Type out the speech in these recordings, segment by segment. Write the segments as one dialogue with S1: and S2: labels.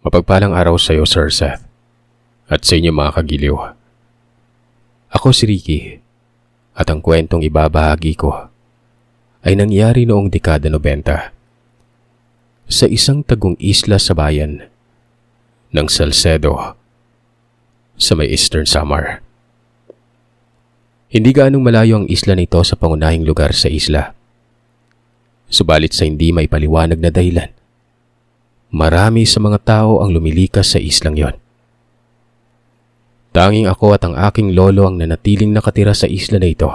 S1: Mapagpalang araw sa iyo, Sir Seth, at sa inyo mga kagiliw. Ako si Ricky, at ang kwentong ibabahagi ko ay nangyari noong dekada 90 sa isang tagong isla sa bayan ng Salcedo sa may Eastern Samar. Hindi gaanong malayo ang isla nito sa pangunahing lugar sa isla. Subalit sa hindi may paliwanag na dahilan, marami sa mga tao ang lumilikas sa islang yon. Tanging ako at ang aking lolo ang nanatiling nakatira sa isla na ito.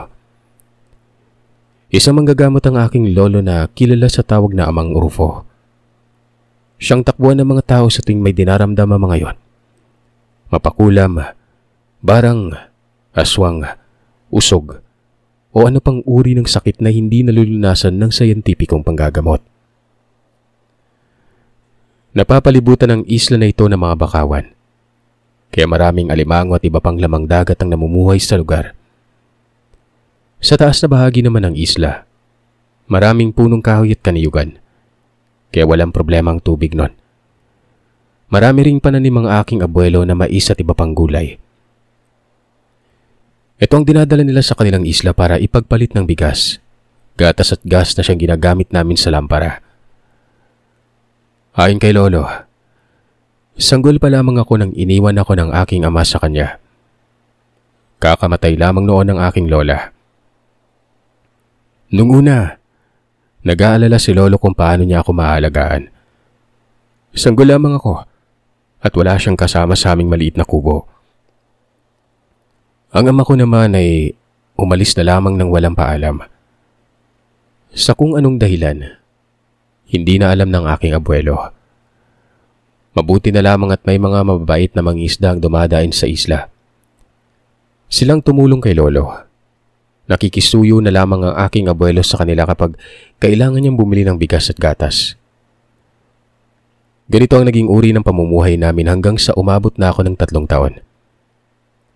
S1: Isang manggagamot ang aking lolo na kilala sa tawag na Amang Rufo. Siyang takbuhan ng mga tao sa tuwing may dinaramdam ang mga yon. Mapakulam, barang, aswang, usog, o ano pang uri ng sakit na hindi nalulunasan ng sayantipikong panggagamot. Napapalibutan ang isla na ito ng mga bakawan, kaya maraming alimango at iba pang lamang dagat ang namumuhay sa lugar. Sa taas na bahagi naman ng isla, maraming punong kahoy at kaniyugan, kaya walang problema ang tubig nun. Marami ring pananim ang aking abuelo na mais at iba pang gulay. Ito ang dinadala nila sa kanilang isla para ipagpalit ng bigas, gatas at gas na siyang ginagamit namin sa lampara. Ayon kay lolo, sanggol pa lamang ako nang iniwan ako ng aking ama sa kanya. Kakamatay lamang noon ng aking lola. Nung una, nag-aalala si lolo kung paano niya ako maalagaan. Sanggol lamang ako at wala siyang kasama sa aming maliit na kubo. Ang ama ko naman ay umalis na lamang ng walang paalam. Sa kung anong dahilan, hindi na alam ng aking abuelo. Mabuti na lamang at may mga mababait na mangisda ang dumadain sa isla. Silang tumulong kay lolo. Nakikisuyo na lamang ang aking abuelo sa kanila kapag kailangan niyang bumili ng bigas at gatas. Ganito ang naging uri ng pamumuhay namin hanggang sa umabot na ako ng 3 taon.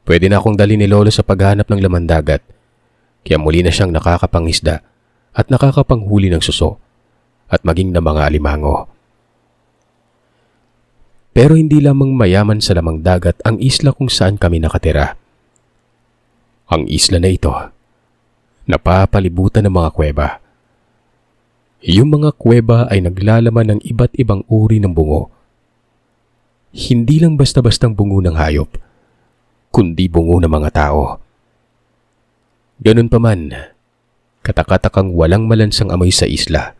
S1: Pwede na akong dali ni lolo sa paghahanap ng laman dagat, kaya muli na siyang nakakapangisda at nakakapanghuli ng suso at maging na mga alimango. Pero hindi lamang mayaman sa lamang dagat ang isla kung saan kami nakatira. Ang isla na ito, napapalibutan ng mga kuweba. Yung mga kuweba ay naglalaman ng iba't ibang uri ng bungo. Hindi lang basta-bastang bungo ng hayop, kundi bungo ng mga tao. Ganun pa man, katakatakang walang malansang amoy sa isla.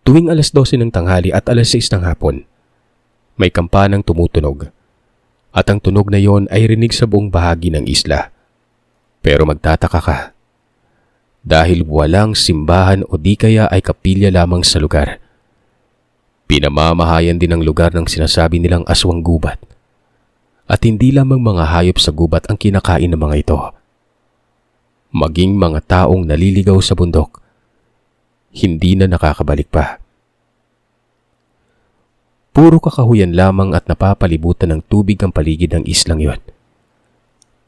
S1: Tuwing alas 12 ng tanghali at alas 6 ng hapon, may kampanang tumutunog. At ang tunog na yon ay rinig sa buong bahagi ng isla. Pero magtataka ka, dahil walang simbahan o di kaya ay kapilya lamang sa lugar. Pinamamahayan din ang lugar ng sinasabi nilang aswang gubat. At hindi lamang mga hayop sa gubat ang kinakain ng mga ito. Maging mga taong naliligaw sa bundok, hindi na nakakabalik pa. Puro kakahuyan lamang at napapalibutan ng tubig ang paligid ng islang yon.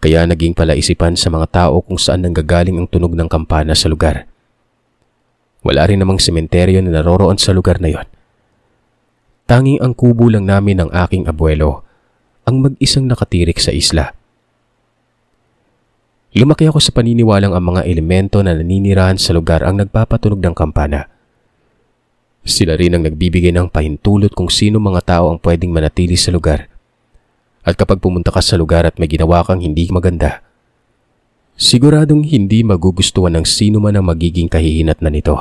S1: Kaya naging palaisipan sa mga tao kung saan nanggagaling ang tunog ng kampana sa lugar. Wala rin namang sementeryo na naroroon sa lugar na yon. Tanging ang kubo lang namin ng aking abuelo ang mag-isang nakatirik sa isla. Lumaki ako sa paniniwalang ang mga elemento na naninirahan sa lugar ang nagpapatunog ng kampana. Sila rin ang nagbibigay ng pahintulot kung sino mga tao ang pwedeng manatili sa lugar. At kapag pumunta ka sa lugar at may ginawa kang hindi maganda, siguradong hindi magugustuhan ng sino man ang magiging kahihinatnan nito.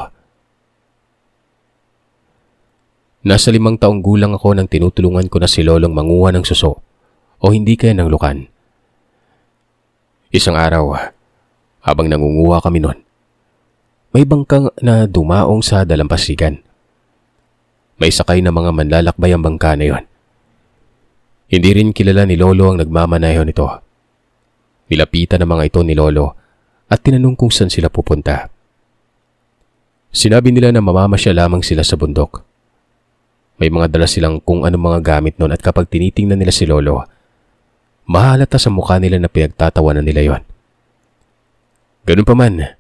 S1: Nasa 5 taong gulang ako nang tinutulungan ko na si lolong manguha ng suso o hindi kaya ng lukan. Isang araw, habang nangunguha kami nun, may bangkang na dumaong sa dalampasigan. May sakay na mga manlalakbay ang bangka na yon. Hindi rin kilala ni lolo ang nagmamaneho nito. Nilapitan ng mga ito ni lolo at tinanong kung saan sila pupunta. Sinabi nila na mamamasya lamang sila sa bundok. May mga dala silang kung anong mga gamit nun at kapag tinitingnan nila si lolo, mahalata sa mukha nila na pinagtatawanan nila yon. Ganun pa man,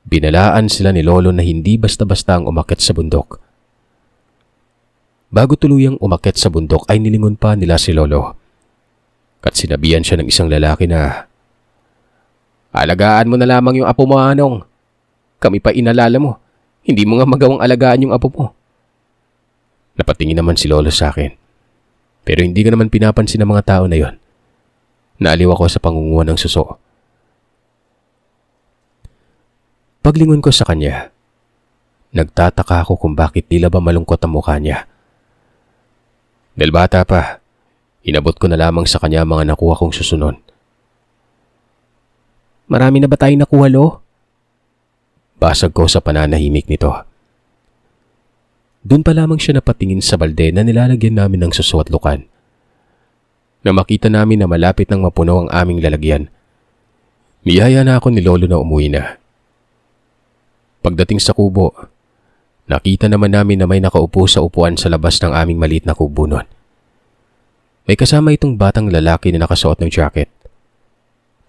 S1: binalaan sila ni lolo na hindi basta-basta ang umakyat sa bundok. Bago tuluyang umakyat sa bundok ay nilingon pa nila si Lolo. At sinabihan siya ng isang lalaki na, "Alagaan mo na lamang yung apo mo, Anong. Kami pa inalala mo. Hindi mo nga magawang alagaan yung apo mo." Napatingin naman si Lolo sa akin. Pero hindi ko naman pinapansin ng mga tao na yon. Naaliw ako sa pangunguha ng suso. Paglingon ko sa kanya, nagtataka ako kung bakit tila ba malungkot ang mukha niya. Dahil bata pa, inabot ko na lamang sa kanya mga nakuha kong susunon. "Marami na ba tayong nakuha, Lo?" Basag ko sa pananahimik nito. Doon pa lamang siya napatingin sa balde na nilalagyan namin ng suso at lukan. Na makita namin na malapit nang mapuno ang aming lalagyan, niyaya na ako ni Lolo na umuwi na. Pagdating sa kubo, nakita naman namin na may nakaupo sa upuan sa labas ng aming maliit na kubo nun. May kasama itong batang lalaki na nakasuot ng jacket.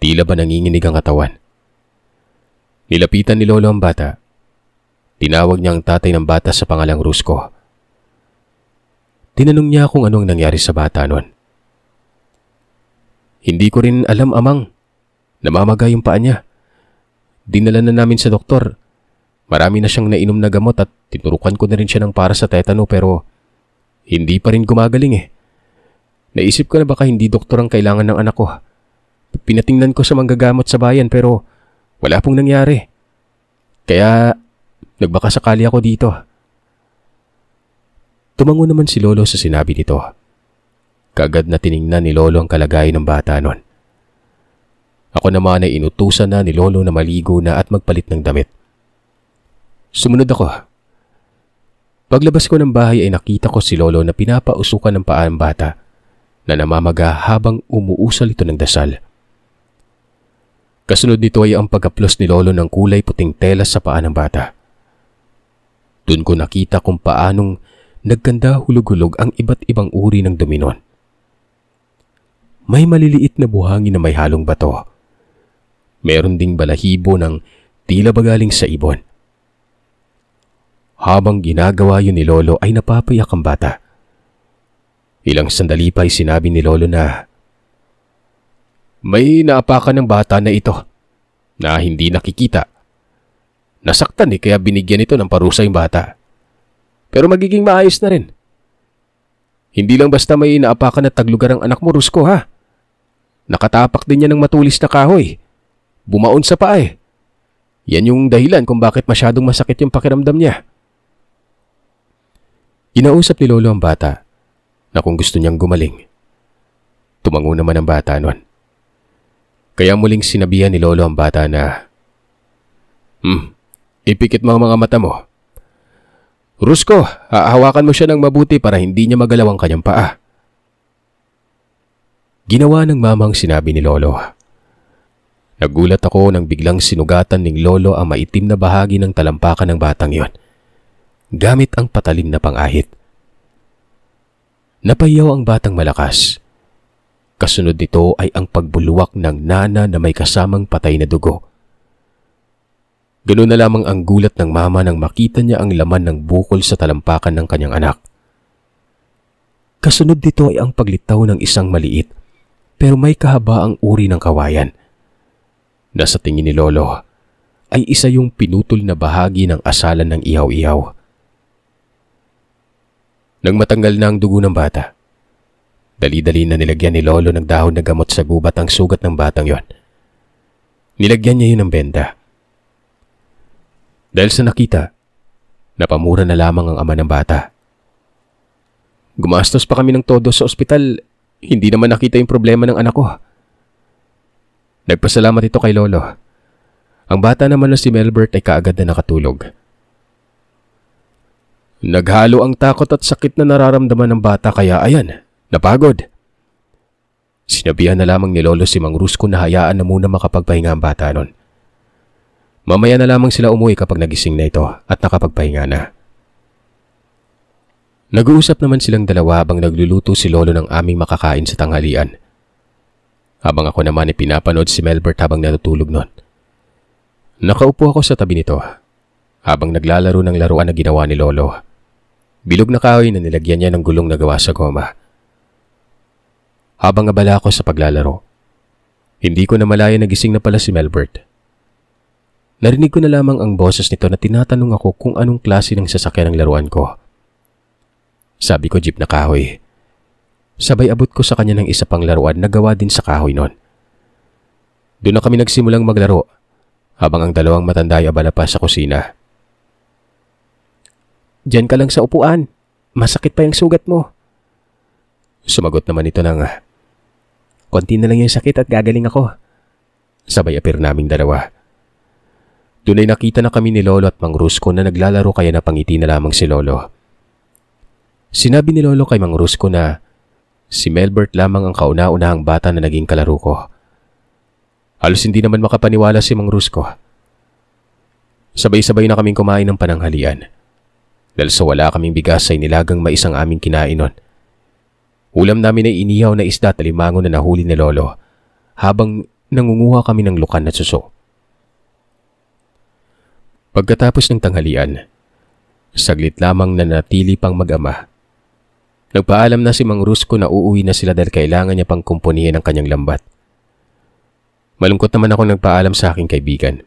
S1: Tila ba nanginginig ang katawan. Nilapitan ni Lolo ang bata. Tinawag niya ang tatay ng bata sa pangalang Rusko. Tinanong niya kung anong nangyari sa bata nun. "Hindi ko rin alam, Amang. Namamaga yung paa niya. Dinala na namin sa doktor. Marami na siyang nainom na gamot at tinurukan ko na rin siya ng para sa tetano pero hindi pa rin gumagaling eh. Naisip ko na baka hindi doktor ang kailangan ng anak ko. Pinatingnan ko sa manggagamot sa bayan pero wala pong nangyari. Kaya nagbaka sakali ako dito." Tumango naman si Lolo sa sinabi nito. Kaagad na tiningnan ni Lolo ang kalagayan ng bata nun. Ako naman ay inutusan na ni Lolo na maligo na at magpalit ng damit. Sumunod ako. Paglabas ko ng bahay ay nakita ko si Lolo na pinapausukan ng paa ng bata na namamaga habang umuusal ito ng dasal. Kasunod nito ay ang pagkaplos ni Lolo ng kulay puting tela sa paa ng bata. Doon ko nakita kung paanong nagkanda hulog-hulog ang iba't ibang uri ng dumi nun. May maliliit na buhangin na may halong bato. Meron ding balahibo ng tila ba galing sa ibon. Habang ginagawa yun ni Lolo ay napapayak ang bata. Ilang sandali pa ay sinabi ni Lolo na, "May naapakan ng bata na ito na hindi nakikita. Nasaktan kaya binigyan ito ng parusa yung bata. Pero magiging maayos na rin. Hindi lang basta may naapakan na taglugar ang anak mo, Rusko, ha? Nakatapak din niya ng matulis na kahoy. Bumaon sa paa eh. Yan yung dahilan kung bakit masyadong masakit yung pakiramdam niya." Inausap ni Lolo ang bata na kung gusto niyang gumaling. Tumango naman ang bata nun. Kaya muling sinabihan ni Lolo ang bata na, Ipikit mo ang mga mata mo. Rusko, hahawakan mo siya ng mabuti para hindi niya magalaw ang kanyang paa." Ginawa ng mamang sinabi ni Lolo. Nagulat ako nang biglang sinugatan ng Lolo ang maitim na bahagi ng talampakan ng batang yon, gamit ang patalim na pangahit. Napayaw ang batang malakas. Kasunod nito ay ang pagbuluwak ng nana na may kasamang patay na dugo. Ganoon na lamang ang gulat ng mama nang makita niya ang laman ng bukol sa talampakan ng kanyang anak. Kasunod nito ay ang paglitaw ng isang maliit pero may kahabaang uri ng kawayan na sa tingin ni Lolo ay isa yung pinutol na bahagi ng asalan ng ihaw-ihaw. Nang matanggal na ang dugo ng bata, dali-dali na nilagyan ni Lolo ng dahon na gamot sa gubat ang sugat ng batang yon. Nilagyan niya yun ng benda. Dahil sa nakita, napamura na lamang ang ama ng bata. Gumastos pa kami ng todo sa ospital, hindi naman nakita yung problema ng anak ko. Nagpasalamat ito kay Lolo. Ang bata naman na si Melbert ay kaagad na nakatulog. Naghalo ang takot at sakit na nararamdaman ng bata kaya ayan, napagod. Sinabihan na lamang ni Lolo si Mang Rusko na hayaan na muna makapagpahinga ang bata nun. Mamaya na lamang sila umuwi kapag nagising na ito at nakapagpahinga na. Nag-uusap naman silang dalawa habang nagluluto si Lolo ng aming makakain sa tanghalian. Habang ako naman ay pinapanood si Melbert habang natutulog nun. Nakaupo ako sa tabi nito habang naglalaro ng laruan na ginawa ni Lolo. Bilog na kahoy na nilagyan niya ng gulong na gawa sa goma. Habang abala ako sa paglalaro, hindi ko na malaya nagising na pala si Melbert. Narinig ko na lamang ang boses nito na tinatanong ako kung anong klase ng sasakyan ang laruan ko. Sabi ko jeep na kahoy. Sabay abot ko sa kanya ng isa pang laruan na gawa din sa kahoy nun. Doon na kami nagsimulang maglaro habang ang dalawang matanda ay abala pa sa kusina. "Diyan ka lang sa upuan. Masakit pa yung sugat mo." Sumagot naman ito ng, "Konti na lang yung sakit at gagaling ako." Sabay apir naming dalawa. Doon ay nakita na kami ni Lolo at Mang Rusco na naglalaro kaya napangiti na lamang si Lolo. Sinabi ni Lolo kay Mang Rusco na si Melbert lamang ang kauna-unahang bata na naging kalaro ko. Halos hindi naman makapaniwala si Mang Rusco. Sabay-sabay na kaming kumain ng pananghalian. Dahil sa wala kaming bigas ay nilagang mais ang aming kinain nun. Ulam namin ay inihaw na isda at alimango na nahuli ni Lolo habang nangunguha kami ng lukan at suso. Pagkatapos ng tanghalian, saglit lamang na natili pang mag-ama. Nagpaalam na si Mang Rusco na uuwi na sila dahil kailangan niya pang kumpunihin ang kanyang lambat. Malungkot naman ako nagpaalam sa aking kaibigan.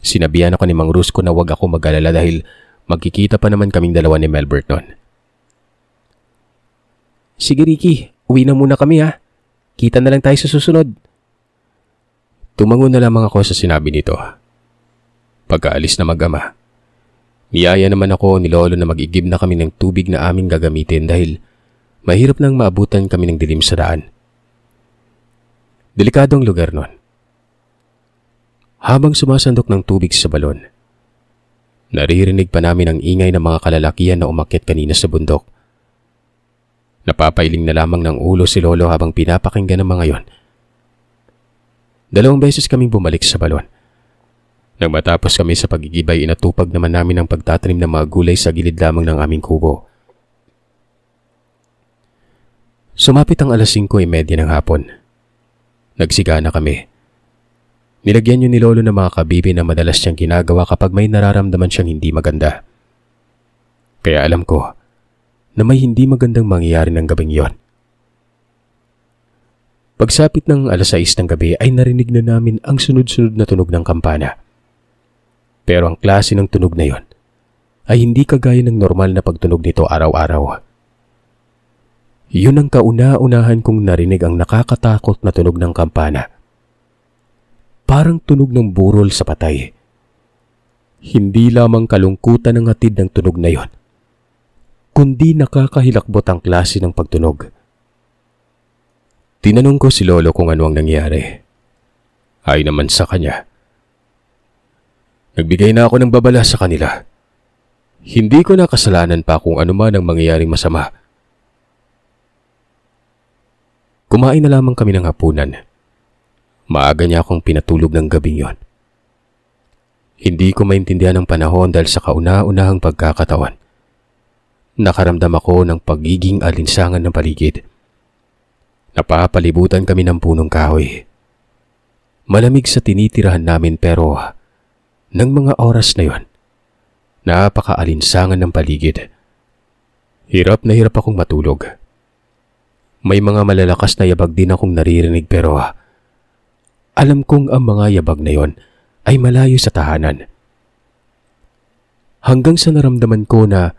S1: Sinabihan ako ni Mang Rusco na huwag ako mag-alala dahil magkikita pa naman kaming dalawa ni Melbert nun. "Sige Ricky, uwi na muna kami ha. Kita na lang tayo sa susunod." Tumango na lamang ako sa sinabi nito. Pagkaalis na mag-ama, niyaya naman ako ni Lolo na mag-igib na kami ng tubig na aming gagamitin dahil mahirap nang maabutan kami ng dilim sa daan. Delikadong lugar nun. Habang sumasandok ng tubig sa balon, naririnig pa namin ang ingay ng mga kalalakihan na umakyat kanina sa bundok. Napapailing na lamang ng ulo si Lolo habang pinapakinggan ng mga yon. 2 beses kaming bumalik sa balon. Nang matapos kami sa pagigibay, inatupag naman namin ang pagtatanim ng mga gulay sa gilid lamang ng aming kubo. Sumapit ang 5:30 ng hapon. Nagsiga na kami. Nilagyan niyo ni Lolo ng mga kabibi na madalas siyang ginagawa kapag may nararamdaman siyang hindi maganda. Kaya alam ko na may hindi magandang mangyayari ng gabing yon. Pagsapit ng 6:00 ng gabi ay narinig na namin ang sunod-sunod na tunog ng kampana. Pero ang klase ng tunog na yon ay hindi kagaya ng normal na pagtunog nito araw-araw. Yun ang kauna-unahan kong narinig ang nakakatakot na tunog ng kampana. Parang tunog ng burol sa patay. Hindi lamang kalungkutan ang hatid ng tunog na yon, kundi nakakahilakbot ang klase ng pagtunog. Tinanong ko si Lolo kung ano ang nangyari. Ay naman sa kanya, nagbigay na ako ng babala sa kanila. Hindi ko na kasalanan pa kung ano man ang mangyayaring masama. Kumain na lamang kami ng hapunan. Maaga niya akong pinatulog ng gabing yon. Hindi ko maintindihan ang panahon dahil sa kauna-unahang pagkakatawan. Nakaramdam ako ng pagiging alinsangan ng paligid. Napapalibutan kami ng punong kahoy. Malamig sa tinitirahan namin pero ng mga oras na yon, napaka-alinsangan ng paligid. Hirap na hirap akong matulog. May mga malalakas na yabag din akong naririnig pero alam kong ang mga yabag na yon ay malayo sa tahanan. Hanggang sa naramdaman ko na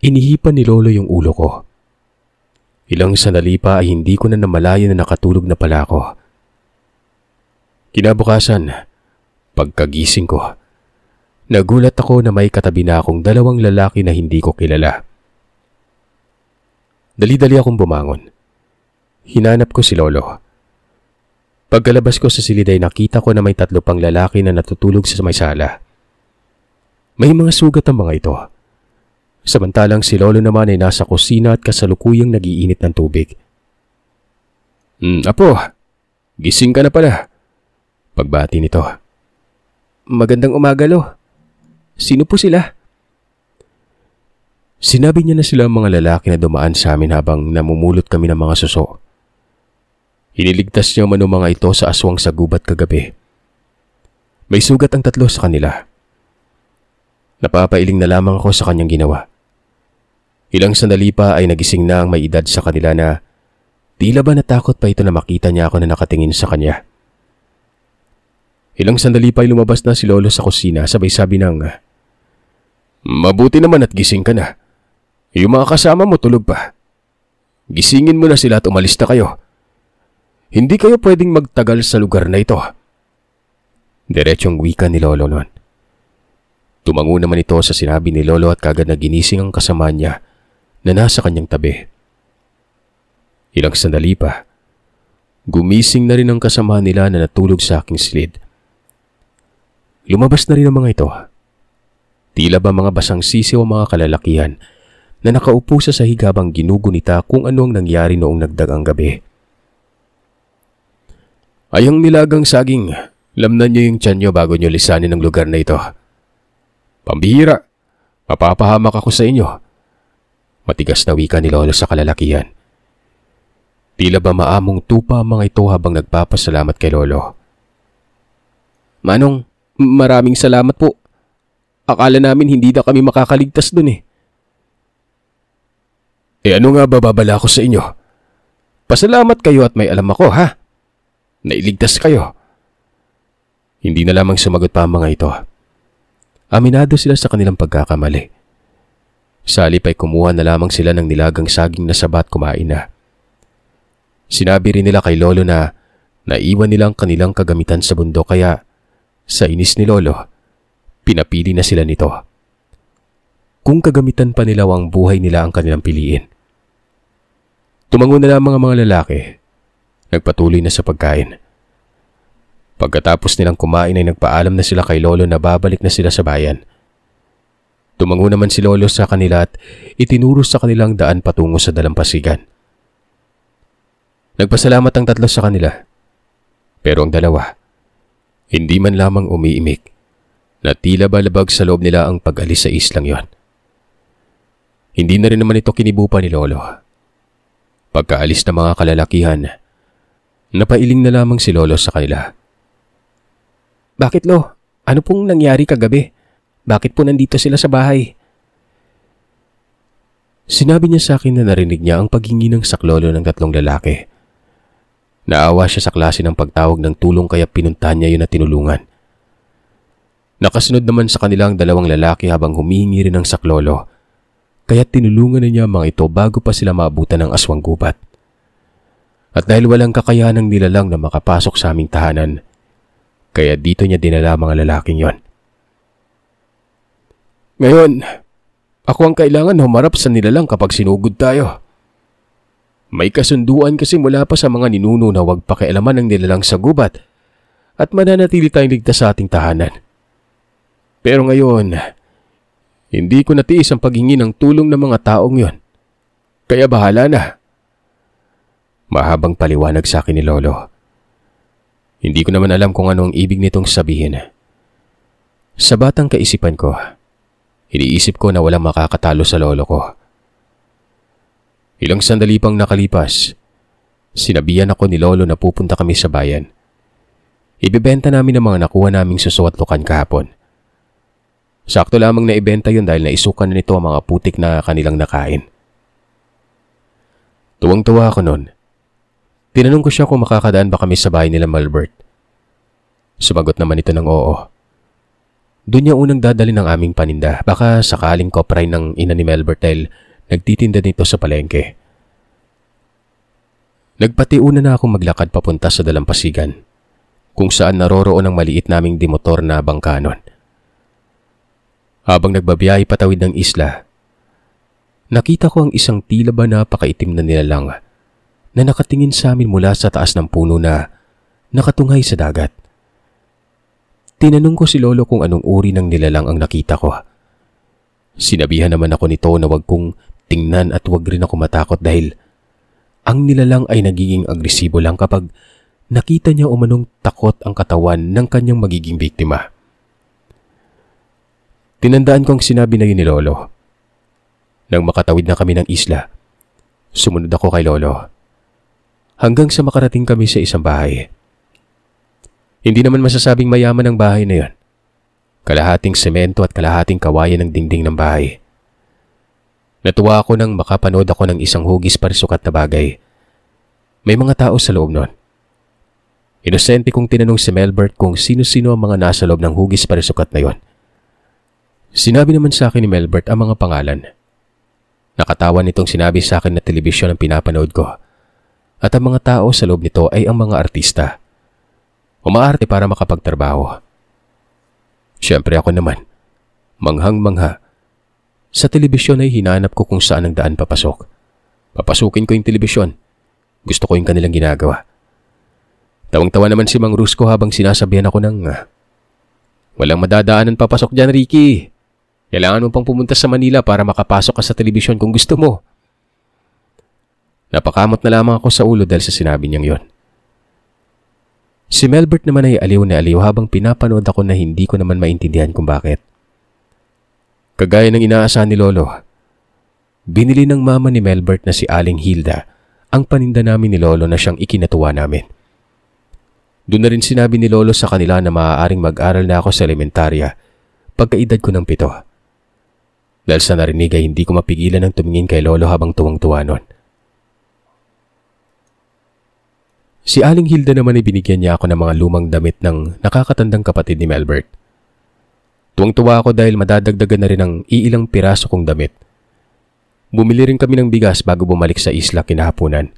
S1: inihipan ni Lolo yung ulo ko. Ilang sandali pa ay hindi ko na namalayan na nakatulog na pala ako. Kinabukasan, pagkagising ko, nagulat ako na may katabi na akong 2 lalaki na hindi ko kilala. Dali-dali akong bumangon. Hinanap ko si Lolo. Pagkalabas ko sa silid ay nakita ko na may 3 pang lalaki na natutulog sa may sala. May mga sugat ang mga ito. Samantalang si Lolo naman ay nasa kusina at kasalukuyang nagiinit ng tubig. Apo, gising ka na pala. Pagbati nito. Magandang umaga, Lo. Sino po sila? Sinabi niya na sila ang mga lalaki na dumaan sa amin habang namumulot kami ng mga suso. Iniligtas niya man ang mga ito sa aswang sa gubat kagabi. May sugat ang 3 sa kanila. Napapailing na lamang ako sa kanyang ginawa. Ilang sandali pa ay nagising na ang may edad sa kanila na tila ba natakot pa ito na makita niya ako na nakatingin sa kanya. Ilang sandali pa ay lumabas na si Lolo sa kusina sabay sabi ng, "Mabuti naman at gising ka na. Yung mga kasama mo tulog pa. Gisingin mo na sila at umalis na kayo. Hindi kayo pwedeng magtagal sa lugar na ito." Diretsyong wika ni Lolo noon. Tumango naman ito sa sinabi ni Lolo at kagad na ginising ang kasama niya na nasa kanyang tabi. Ilang sandali pa, gumising na rin ang kasama nila na natulog sa aking silid. Lumabas na rin ang mga ito. Tila ba mga basang sisiw ang mga kalalakihan na nakaupo sa sahig habang ginugunita kung ano ang nangyari noong nagdagang gabi. "Ayang nilagang saging, lamnan niyo yung tiyan niyo bago niyo lisanin ang lugar na ito. Pambihira, mapapahamak ako sa inyo." Matigas na wika ni Lolo sa kalalakihan. Tila ba maamong tupa ang mga ito habang nagpapasalamat kay Lolo. "Manong, maraming salamat po. Akala namin hindi na kami makakaligtas dun eh." Ano nga ba babala ko sa inyo? Pasalamat kayo at may alam ako, ha? Nailigtas kayo." Hindi na lamang sumagot pa ang mga ito. Aminado sila sa kanilang pagkakamali. Sa halip ay kumuha na lamang sila ng nilagang saging na sabat kumain na. Sinabi rin nila kay Lolo na naiwan nila ang kanilang kagamitan sa bundok kaya sa inis ni Lolo, pinapili na sila nito. Kung kagamitan pa nila ang buhay nila ang kanilang piliin. Tumango na lamang ang mga lalaki. Nagpatuloy na sa pagkain. Pagkatapos nilang kumain ay nagpaalam na sila kay Lolo na babalik na sila sa bayan. Tumango naman si Lolo sa kanila at itinuro sa kanilang daan patungo sa dalampasigan. Nagpasalamat ang tatlo sa kanila. Pero ang dalawa, hindi man lamang umiimik na tila ba labag sa loob nila ang pag-alis sa islang yon. Hindi na rin naman ito kinibupa ni Lolo. Pagkaalis ng mga kalalakihan, napailing na lamang si Lolo sa kanila. "Bakit, Lo? Ano pong nangyari kagabi? Bakit po nandito sila sa bahay?" Sinabi niya sa akin na narinig niya ang paghingi ng saklolo ng tatlong lalaki. Naawa siya sa klase ng pagtawag ng tulong kaya pinuntahan niya yun at tinulungan. Nakasunod naman sa kanilang dalawang lalaki habang humihingi rin ng saklolo, kaya tinulungan na niya ang mga ito bago pa sila maabutan ng aswang gubat. At dahil walang kakayahan ng nilalang na makapasok sa aming tahanan, kaya dito niya dinala mga lalaking yon. "Ngayon, ako ang kailangan humarap sa nilalang kapag sinugod tayo. May kasunduan kasi mula pa sa mga ninuno na huwag pakialaman ng nilalang sa gubat at mananatili tayong ligtas sa ating tahanan. Pero ngayon, hindi ko natiis ang paghingi ng tulong ng mga taong yon. Kaya bahala na." Mahabang paliwanag sa akin ni Lolo. Hindi ko naman alam kung ano ang ibig nitong sabihin. Sa batang kaisipan ko, iniisip ko na walang makakatalo sa lolo ko. Ilang sandali pang nakalipas, sinabihan ako ni Lolo na pupunta kami sa bayan. Ibebenta namin ang mga nakuha naming suso at lukan kahapon. Sakto lamang na ibenta yun dahil naisukan na nito ang mga putik na kanilang nakain. Tuwang-tuwa ako noon. Tinanong ko siya kung makakadaan ba kami sa bahay nila Malbert. Sumagot naman ito ng oo. Doon niya unang dadali ng aming paninda, baka sakaling kopray ng ina ni Malbert dahil nagtitinda nito sa palengke. Nagpatiuna na akong maglakad papunta sa dalampasigan, kung saan naroroon ang maliit naming dimotor na bangkanon. Habang nagbabiyahe patawid ng isla, nakita ko ang isang tila ba napakaitim na nilalang na nakatingin sa amin mula sa taas ng puno na nakatunghay sa dagat. Tinanong ko si Lolo kung anong uri ng nilalang ang nakita ko. Sinabihan naman ako nito na wag kong tingnan at wag rin ako matakot dahil ang nilalang ay nagiging agresibo lang kapag nakita niya umanong takot ang katawan ng kanyang magiging biktima. Tinandaan ko ang sinabi na yun ni Lolo. Nang makatawid na kami ng isla, sumunod ako kay Lolo. Hanggang sa makarating kami sa isang bahay. Hindi naman masasabing mayaman ang bahay na yun. Kalahating semento at kalahating kawayan ang dingding ng bahay. Natuwa ako nang makapanood ako ng isang hugis parisukat na bagay. May mga tao sa loob nun. Inosente kong tinanong si Melbert kung sino-sino ang mga nasa loob ng hugis parisukat na yon. Sinabi naman sa akin ni Melbert ang mga pangalan. Nakatawa nitong sinabi sa akin na telebisyon ang pinapanood ko. At ang mga tao sa loob nito ay ang mga artista. Umaarte para makapagtrabaho. Siyempre ako naman, manghang-mangha. Sa telebisyon ay hinanap ko kung saan ang daan papasok. Papasukin ko yung telebisyon. Gusto ko yung kanilang ginagawa. Tawang-tawa naman si Mang Rusco habang sinasabihan ako ng, walang madadaanan papasok dyan, Ricky. Kailangan mo pang pumunta sa Manila para makapasok ka sa telebisyon kung gusto mo. Napakamot na lamang ako sa ulo dahil sa sinabi niyang yon. Si Melbert naman ay aliw na aliw habang pinapanood ako na hindi ko naman maintindihan kung bakit. Kagaya ng inaasahan ni Lolo, binili ng mama ni Melbert na si Aling Hilda ang paninda namin ni Lolo na siyang ikinatuwa namin. Doon na rin sinabi ni Lolo sa kanila na maaaring mag-aral na ako sa elementarya pagkaedad ko ng 7. Dahil sa narinig ay hindi ko mapigilan ng tumingin kay Lolo habang tuwang-tuwa nun. Si Aling Hilda naman ay binigyan niya ako ng mga lumang damit ng nakakatandang kapatid ni Melbert. Tuwang-tuwa ako dahil madadagdagan na rin ang iilang piraso kong damit. Bumili rin kami ng bigas bago bumalik sa isla kinahaponan.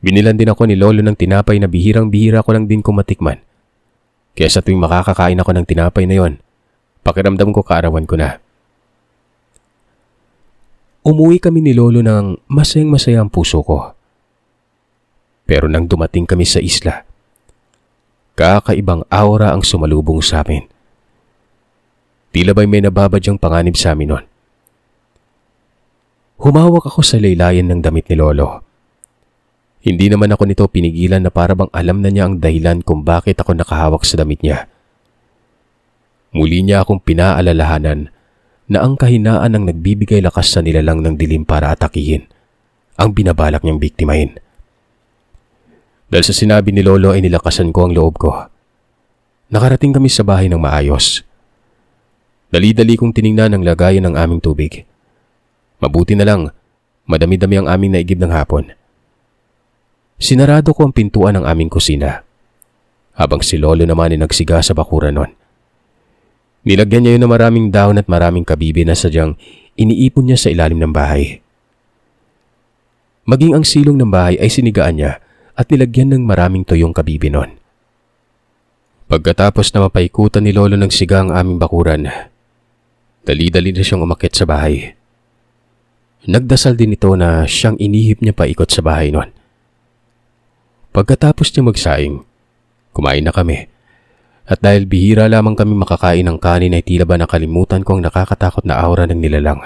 S1: Binilan din ako ni Lolo ng tinapay na bihirang-bihira ko lang din kung matikman. Kaya sa tuwing makakakain ako ng tinapay na yon, pakiramdam ko kaarawan ko na. Umuwi kami ni Lolo ng masayang-masaya ang puso ko. Pero nang dumating kami sa isla, kakaibang aura ang sumalubong sa amin. Tila ba'y may nababadyang panganib sa amin nun. Humawak ako sa laylayan ng damit ni Lolo. Hindi naman ako nito pinigilan na para bang alam na niya ang dahilan kung bakit ako nakahawak sa damit niya. Muli niya akong pinaalalahanan na ang kahinaan ang nagbibigay lakas sa nilalang ng dilim para atakihin ang binabalak niyang biktimahin. Dahil sa sinabi ni Lolo ay nilakasan ko ang loob ko. Nakarating kami sa bahay ng maayos. Dali-dali kong tiningnan ang lagayan ng aming tubig. Mabuti na lang, madami-dami ang aming naigib ng hapon. Sinarado ko ang pintuan ng aming kusina, habang si Lolo naman ay nagsiga sa bakuran nun. Nilagyan niya yun ng maraming dahon at maraming kabibi na sadyang iniipon niya sa ilalim ng bahay. Maging ang silong ng bahay ay sinigaan niya at nilagyan ng maraming tuyong kabibi nun. Pagkatapos na mapaikutan ni Lolo ng siga ang aming bakuran, dali-dali na siyang umakyat sa bahay. Nagdasal din ito na siyang inihip niya paikot sa bahay nun. Pagkatapos niya magsaing, kumain na kami. At dahil bihira lamang kami makakain ng kanin ay tila ba nakalimutan ko ang nakakatakot na aura ng nilalang.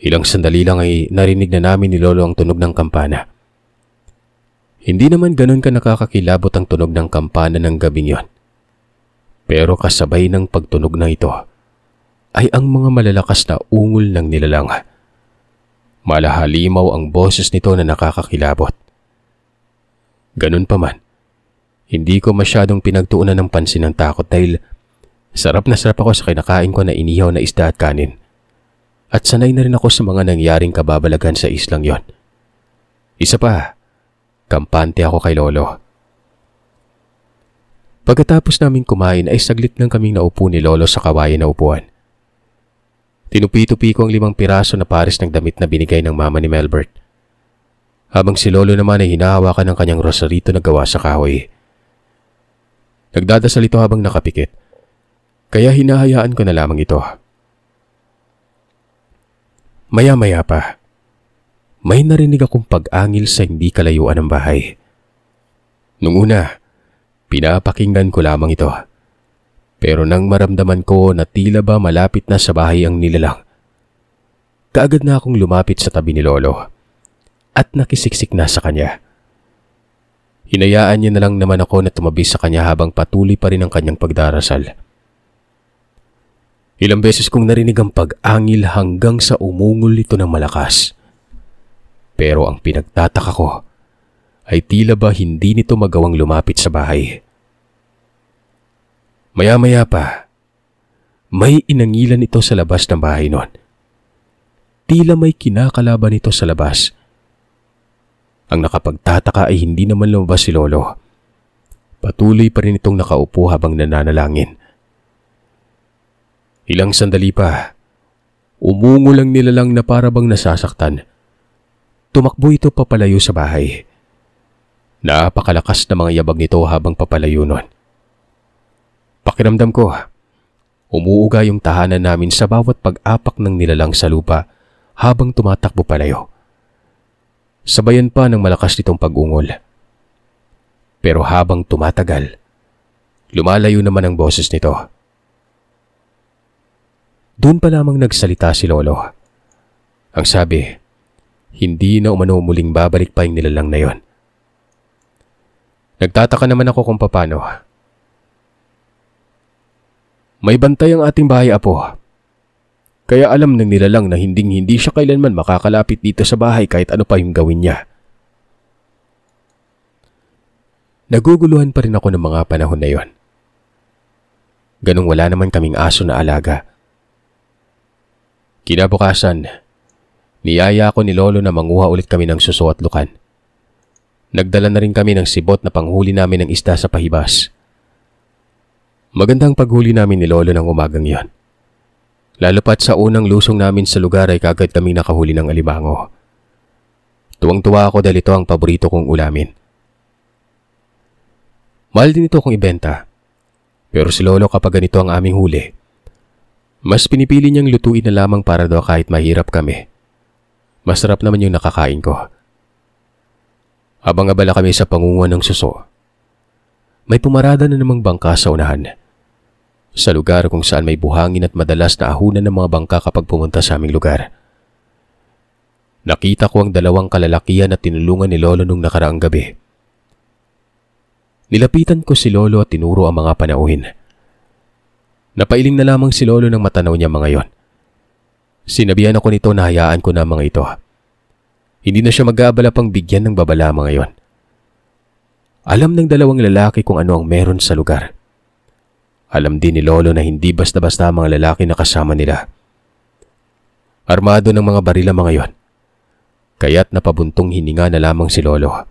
S1: Ilang sandali lang ay narinig na namin ni Lolo ang tunog ng kampana. Hindi naman ganun ka nakakakilabot ang tunog ng kampana ng gabing yon. Pero kasabay ng pagtunog na ito ay ang mga malalakas na ungol ng nilalang. Malahalimaw ang boses nito na nakakakilabot. Ganun pa man, hindi ko masyadong pinagtuunan ng pansin ng takot dahil sarap na sarap ako sa kinakain ko na inihaw na isda at kanin. At sanay na rin ako sa mga nangyaring kababalagan sa islang yon. Isa pa, kampante ako kay Lolo. Pagkatapos namin kumain ay saglit lang kaming naupo ni Lolo sa kawayan na upuan. Tinupi-tupi ko ang 5 piraso na pares ng damit na binigay ng mama ni Melbert. Habang si Lolo naman ay hinahawakan ng kanyang rosarito na gawa sa kahoy. Nagdadasal ito habang nakapikit, kaya hinahayaan ko na lamang ito. Maya-maya pa, may narinig akong pag-angil sa hindi kalayuan ng bahay. Nung una, pinapakinggan ko lamang ito. Pero nang maramdaman ko na tila ba malapit na sa bahay ang nilalang, kaagad na akong lumapit sa tabi ni Lolo at nakisiksik na sa kanya. Hinayaan niya na lang naman ako na tumabi sa kanya habang patuloy pa rin ang kanyang pagdarasal. Ilang beses kong narinig ang pag-angil hanggang sa umungol ito ng malakas. Pero ang pinagtataka ko ay tila ba hindi nito magawang lumapit sa bahay. Maya-maya pa, may inangilan ito sa labas ng bahay noon. Tila may kinakalaban ito sa labas. Ang nakapagtataka ay hindi naman lumabas si Lolo. Patuloy pa rin itong nakaupo habang nananalangin. Ilang sandali pa, umungo lang nilalang na para bang nasasaktan. Tumakbo ito papalayo sa bahay. Napakalakas na mga yabag nito habang papalayo nun. Pakiramdam ko, umuuga yung tahanan namin sa bawat pag-apak ng nilalang sa lupa habang tumatakbo palayo. Sabayan pa ng malakas nitong pag-ungol. Pero habang tumatagal, lumalayo naman ang boses nito. Doon pa lamang nagsalita si Lolo. Ang sabi, hindi na umano muling babalik pa yung nilalang na yon. Nagtataka naman ako kung paano. May bantay ang ating bahay, Apo. Kaya alam ng nilalang na hindi siya kailanman makakalapit dito sa bahay kahit ano pa yung gawin niya. Naguguluhan pa rin ako ng mga panahon na yon. Ganong wala naman kaming aso na alaga. Kinabukasan, niyaya ko ni Lolo na manguha ulit kami ng suso at lukan. Nagdala na rin kami ng sibot na panghuli namin ng isda sa pahibas. Magandang paghuli namin ni Lolo ng umagang yon. Lalo pat sa unang lusong namin sa lugar ay kagad kaming nakahuli ng alimango. Tuwang-tuwa ako dahil ito ang paborito kong ulamin. Mahal din ito kung ibenta. Pero si Lolo kapag ganito ang aming huli, mas pinipili niyang lutuin na lamang para daw kahit mahirap kami. Masarap naman yung nakakain ko. Habang abala kami sa pangunguha ng suso, may pumarada na namang bangka sa unahan. Sa lugar kung saan may buhangin at madalas na ahunan ng mga bangka kapag pumunta sa aming lugar. Nakita ko ang dalawang kalalakihan na tinulungan ni Lolo nung nakaraang gabi. Nilapitan ko si Lolo at tinuro ang mga panauhin. Napailing na lamang si Lolo nang matanaw niya mga yon. Sinabihan ako nito na hayaan ko na mga ito. Hindi na siya mag-aabala pang bigyan ng babala mga yon. Alam ng dalawang lalaki kung ano ang meron sa lugar. Alam din ni Lolo na hindi basta-basta ang mga lalaki na kasama nila. Armado ng mga baril ang mga yon. Kaya't napabuntong hininga na lamang si Lolo.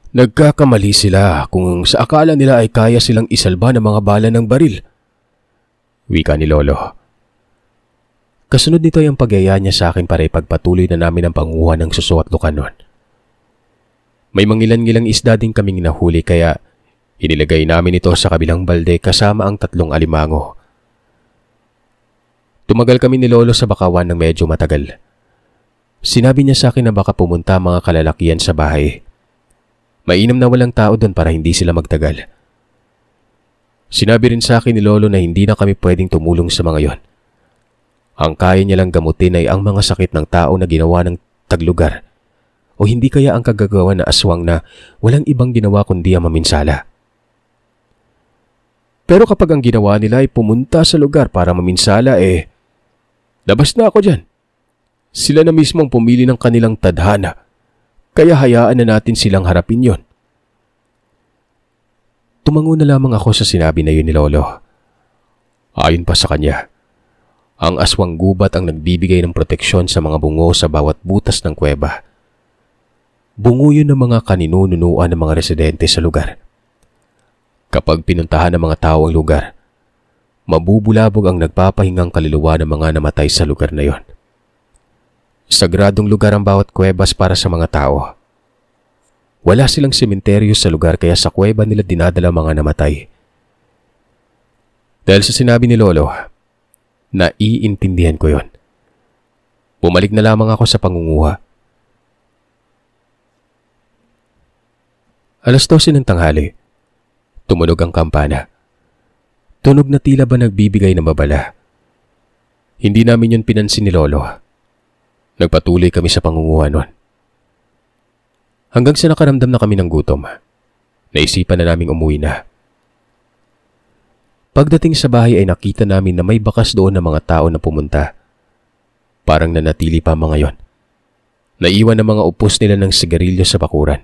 S1: Nagkakamali sila kung sa akala nila ay kaya silang isalba ng mga bala ng baril. Wika ni Lolo. Kasunod nito ay ang pagyaya niya sa akin para ipagpatuloy na namin ang panguha ng suso at lukan nun. May mangilan-ngilang isda din kaming nahuli kaya inilagay namin ito sa kabilang balde kasama ang 3 alimango. Tumagal kami ni Lolo sa bakawan ng medyo matagal. Sinabi niya sa akin na baka pumunta mga kalalakihan sa bahay. Mainam na walang tao doon para hindi sila magtagal. Sinabi rin sa akin ni Lolo na hindi na kami pwedeng tumulong sa mga yon. Ang kaya niya lang gamutin ay ang mga sakit ng tao na ginawa ng taglugar o hindi kaya ang kagagawa na aswang na walang ibang ginawa kundi ang maminsala. Pero kapag ang ginawa nila ay pumunta sa lugar para maminsala labas na ako dyan. Sila na mismo ang pumili ng kanilang tadhana. Kaya hayaan na natin silang harapin yon. Tumango na lamang ako sa sinabi na yun ni Lolo. Ayon pa sa kanya, ang aswang gubat ang nagbibigay ng proteksyon sa mga bungo sa bawat butas ng kuweba. Bungo yun ng mga kaninununuan ng mga residente sa lugar. Kapag pinuntahan ng mga tao ang lugar, mabubulabog ang nagpapahingang kaluluwa ng mga namatay sa lugar na yon. Sagradong lugar ang bawat kuwebas para sa mga tao. Wala silang sementeryo sa lugar kaya sa kuweba nila dinadala mga namatay. Dahil sa sinabi ni Lolo, naiintindihan ko yon. Bumalik na lamang ako sa pangunguha. 12:00 ng tanghali. Tumunog ang kampana. Tunog na tila ba nagbibigay ng babala. Hindi namin yun pinansin ni Lolo. Nagpatuloy kami sa pangunguha nun. Hanggang sa nakaramdam na kami ng gutom, naisipan na naming umuwi na. Pagdating sa bahay ay nakita namin na may bakas doon ng mga tao na pumunta. Parang nanatili pa mga yon. Naiwan ng mga upos nila ng sigarilyo sa bakuran.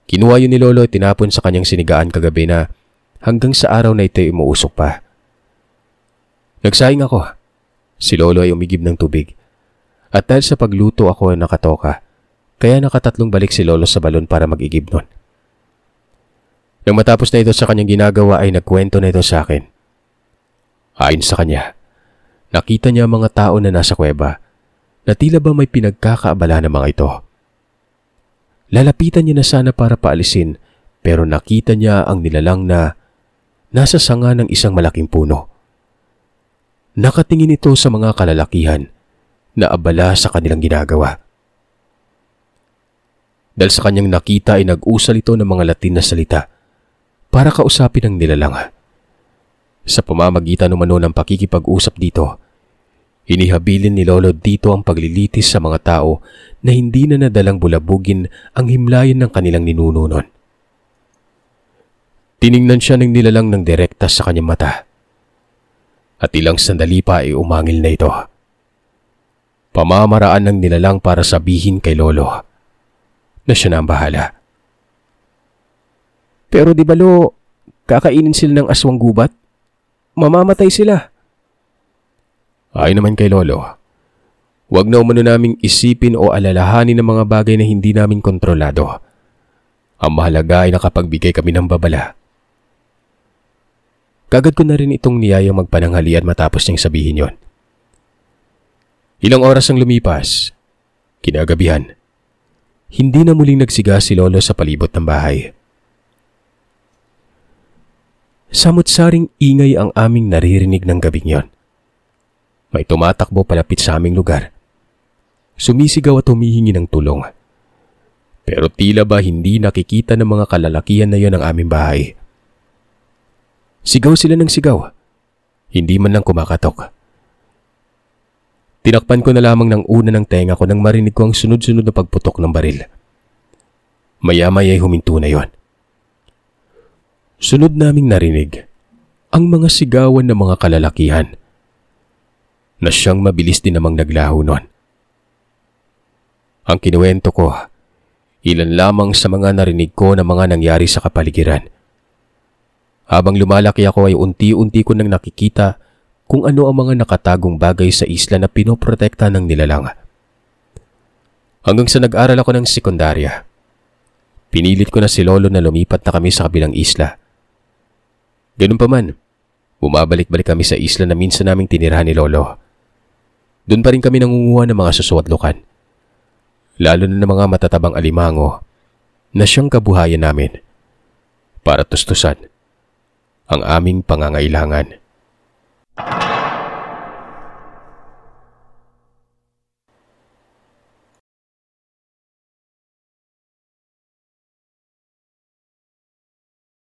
S1: Kinuha yun ni Lolo at tinapon sa kanyang sinigaan kagabi na hanggang sa araw na ito ay umuusok pa. Nagsaing ako. Si Lolo ay umigib ng tubig. At dahil sa pagluto ako ay nakatoka, kaya nakatatlong balik si Lolo sa balon para mag-igib nun. Nang matapos na ito sa kanyang ginagawa ay nagkwento na ito sa akin. Ayon sa kanya, nakita niya mga tao na nasa kuweba na tila ba may pinagkakaabala ng mga ito. Lalapitan niya na sana para paalisin pero nakita niya ang nilalang na nasa sanga ng isang malaking puno. Nakatingin ito sa mga kalalakihan na abala sa kanilang ginagawa. Dahil sa kanyang nakita ay nag-usal ito ng mga Latin na salita para kausapin ang nilalang. Sa pamamagitan umano ng pakikipag-usap dito, inihabilin ni Lolo dito ang paglilitis sa mga tao na hindi na nadalang bulabugin ang himlayan ng kanilang ninuno nun. Tiningnan siya ng nilalang ng direkta sa kanyang mata. At ilang sandali pa ay umangil na ito. Pamamaraan ng nilalang para sabihin kay Lolo na siya na ang bahala. Pero di ba Lo, kakainin sila ng aswang gubat? Mamamatay sila. Ay naman kay Lolo, huwag na umano naming isipin o alalahanin ng mga bagay na hindi namin kontrolado. Ang mahalaga ay nakapagbigay kami ng babala. Kagad ko na rin itong niyayang magpananghalian matapos niyang sabihin yon. Ilang oras ang lumipas, kinagabihan. Hindi na muling nagsiga si Lolo sa palibot ng bahay. Samot-saring ingay ang aming naririnig ng gabing yon. May tumatakbo palapit sa aming lugar. Sumisigaw at humihingi ng tulong. Pero tila ba hindi nakikita ng mga kalalakihan na yon ang aming bahay. Sigaw sila ng sigaw. Hindi man lang kumakatok. Tinakpan ko na lamang ng una ng tenga ko nang marinig ko ang sunod-sunod na pagputok ng baril. Maya-maya ay huminto na yon. Sunod naming narinig ang mga sigawan ng mga kalalakihan na siyang mabilis din namang naglaho nun. Ang kinuwento ko, ilan lamang sa mga narinig ko na mga nangyari sa kapaligiran. Habang lumalaki ako ay unti-unti ko nang nakikita kung ano ang mga nakatagong bagay sa isla na pinoprotekta ng nilalang. Hanggang sa nag-aral ako ng sekundarya, pinilit ko na si Lolo na lumipat na kami sa kabilang isla. Ganun pa man, bumabalik-balik kami sa isla na minsan naming tinirahan ni Lolo. Doon pa rin kami nangunguha ng mga susuwatlukan, lalo na ng mga matatabang alimango na siyang kabuhayan namin para tustusan ang aming pangangailangan.